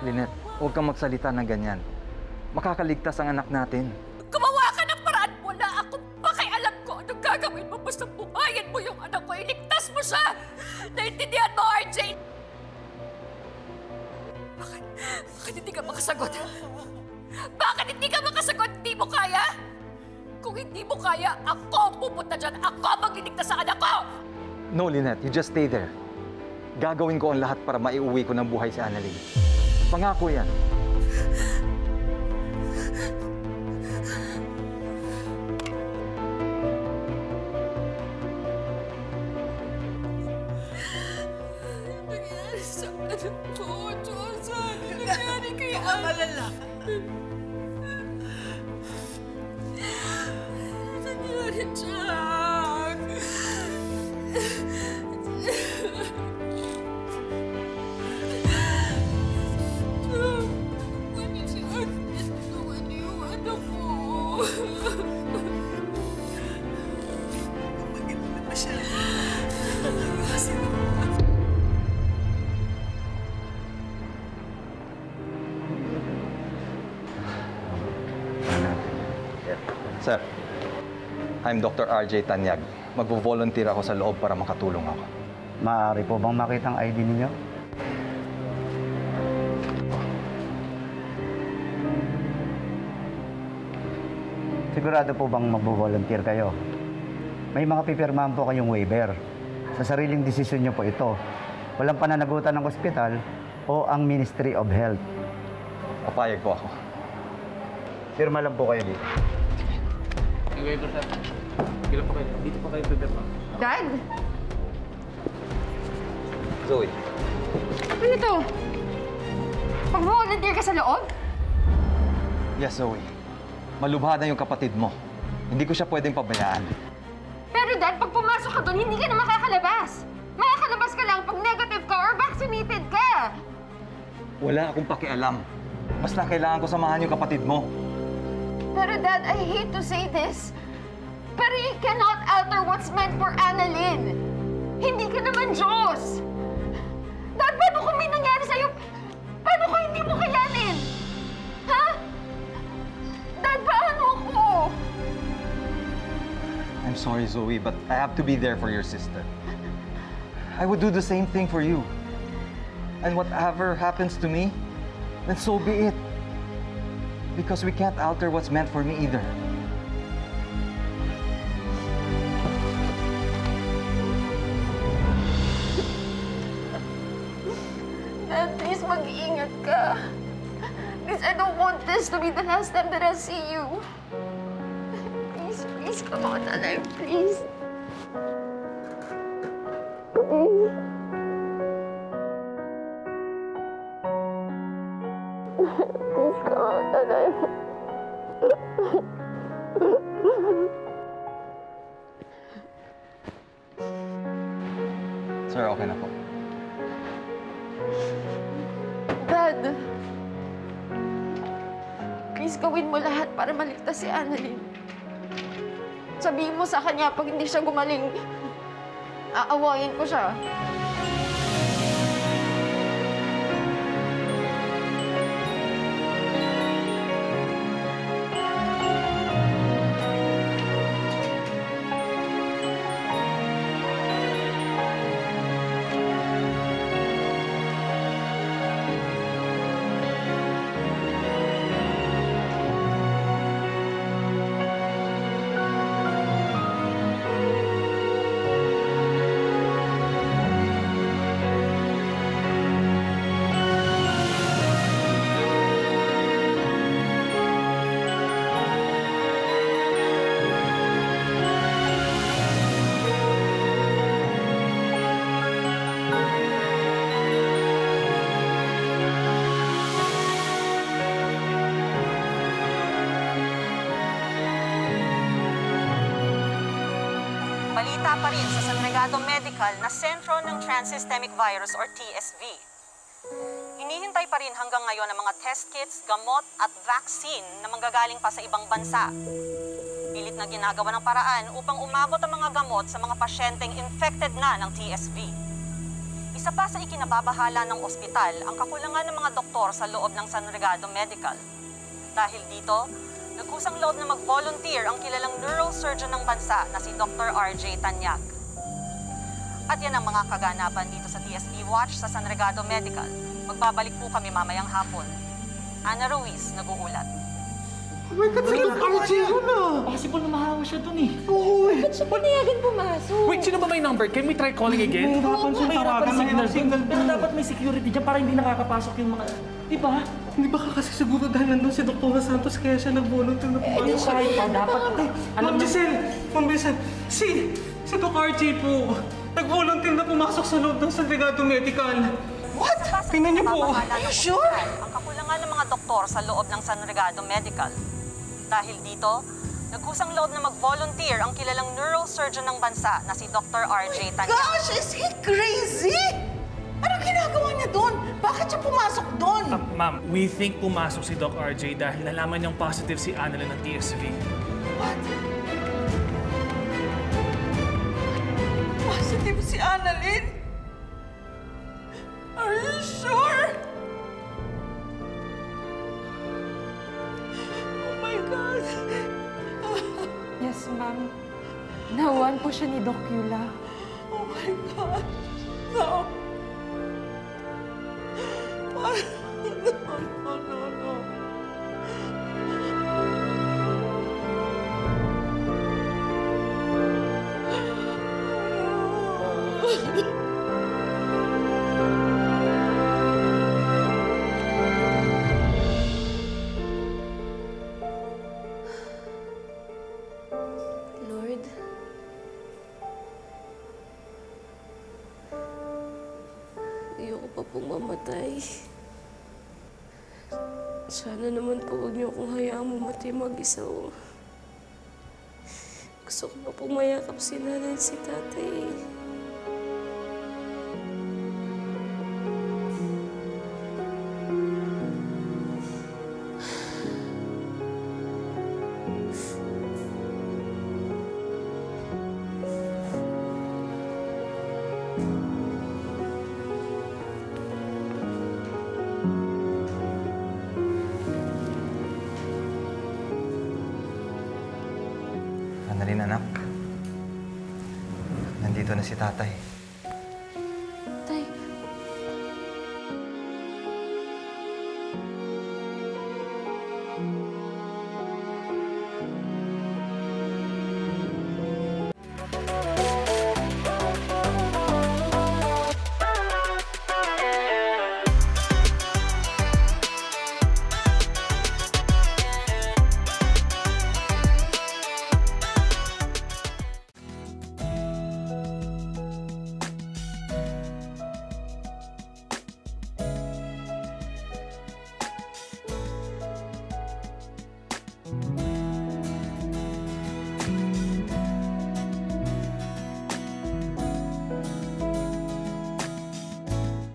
Lynette, huwag kang magsalita ng ganyan. Makakaligtas ang anak natin. Gumawa ka ng paraan. Wala akong pakialam ko anong gagawin mo. Basta buhayin mo yung anak ko. Iligtas mo siya. Naintindihan mo, RJ? Bakit hindi ka makasagot? Bakit hindi ka makasagot? Hindi mo kaya? Kung hindi mo kaya, ako ang pupunta dyan. Ako ang magliligtas sa anak ko! No, Lynette, you just stay there. Gagawin ko ang lahat para maiuwi ko ng buhay si Annalyn. Pangako yan. Nangyari sa anak ko, Josan. Nangyari kay Annalyn. Nangyari, Jack. Sir, I'm Dr. RJ Tanyag. Magvo-volunteer ako sa loob para makatulong ako. Maaari po bang makita ang ID ninyo? Sigurado po bang magvo-volunteer kayo? May mga pipirmahan po kayong waiver. Sa sariling desisyon nyo po ito. Walang pananagutan ng ospital o ang Ministry of Health. Papayag po ako. Pirma lang po kayo dito. Waiver, sir. Dito po kayo. Dito po kayo, pipirma. Dad? Zoe. Ano ito? Pag-volunteer ka sa loob? Yes, Zoe. Malubha na yung kapatid mo. Hindi ko siya pwedeng pabayaan. Pero Dad, pag pumasok ka doon, hindi ka na makakalabas. Makakalabas ka lang pag negative ka or vaccinated ka. Wala akong pakialam. Basta kailangan ko samahan yung kapatid mo. Pero Dad, I hate to say this, pero you cannot alter what's meant for Annalyn. Hindi ka naman Diyos. Dad, paano kung may nangyari sa'yo? Paano kung hindi mo kayanin? Ha? Dad, paano ako? I'm sorry, Zoe, but I have to be there for your sister. I would do the same thing for you. And whatever happens to me, then so be it. Because we can't alter what's meant for me either. Dad, please mag-iingat ka. Please, I don't want this to be the last time that I see you. Please, please, come on, alive, please. Please. Please, come on, alive. Sir, okay na po. Dad, please gawin mo lahat para maligtas si Annalyn. Sabihin mo sa kanya pag hindi siya gumaling, aawayin ko siya. Balita pa rin sa San Legado Medical na Sentro ng Transsystemic Virus or TSV. Hinihintay pa rin hanggang ngayon ang mga test kits, gamot at vaccine na manggagaling pa sa ibang bansa. Pilit na ginagawa ng paraan upang umabot ang mga gamot sa mga pasyenteng infected na ng TSV. Isa Isa pa sa ikinababahala ng ospital ang kakulangan ng mga doktor sa loob ng San Regado Medical. Dahil dito, nagkusang loob na mag-volunteer ang kilalang neurosurgeon ng bansa na si Dr. RJ Tanyag. At yan ang mga kaganapan dito sa TSV Watch sa San Regado Medical. Magbabalik po kami mamayang hapon. Ana Ruiz, nag-uulat. Oh my God, si Doc RJ yun ah! Possible na mahawa siya dun eh. Oo, ba't siya pinayagan pumasok? Wait, sino ba may number? Can we try calling again? Mahirapan siya tawagan ng signal. Pero dapat may security dyan para hindi nakakapasok yung mga... Di ba? Hindi ba kasi siguro dahil nandun si Dr. Santos kaya siya nag-volunteer na pumasok? Kahit pa, dapat... Ma'am Giselle! Ma'am Giselle! Si Doc RJ po! Nag-volunteer na pumasok sa loob ng San Regado Medical! What? Tingnan niyo po. Are you sure? Ang kakulangan ng mga doktor sa loob ng San Regado Medical. Dahil dito, nagkusang loob na mag-volunteer ang kilalang neurosurgeon ng bansa na si Dr. RJ Tanyag. Gosh, is he crazy? Anong ginagawa niya doon? Bakit siya pumasok doon? Ma'am, we think pumasok si Doc RJ dahil nalaman niyang positive si Annalyn ng TSV. What? Positive si Annalyn? Are you sure? Oh my God! Yes, ma'am. Nahuwan po siya ni Doc Yula. Oh my God! No! No. Lord, ayoko pa pong mamatay. Sana naman po huwag niyo akong hayaang mamatay mag-isa. Gusto ko pa pong mayakap si nanay at si tatay. Annalyn, anak. Nandito na si tatay.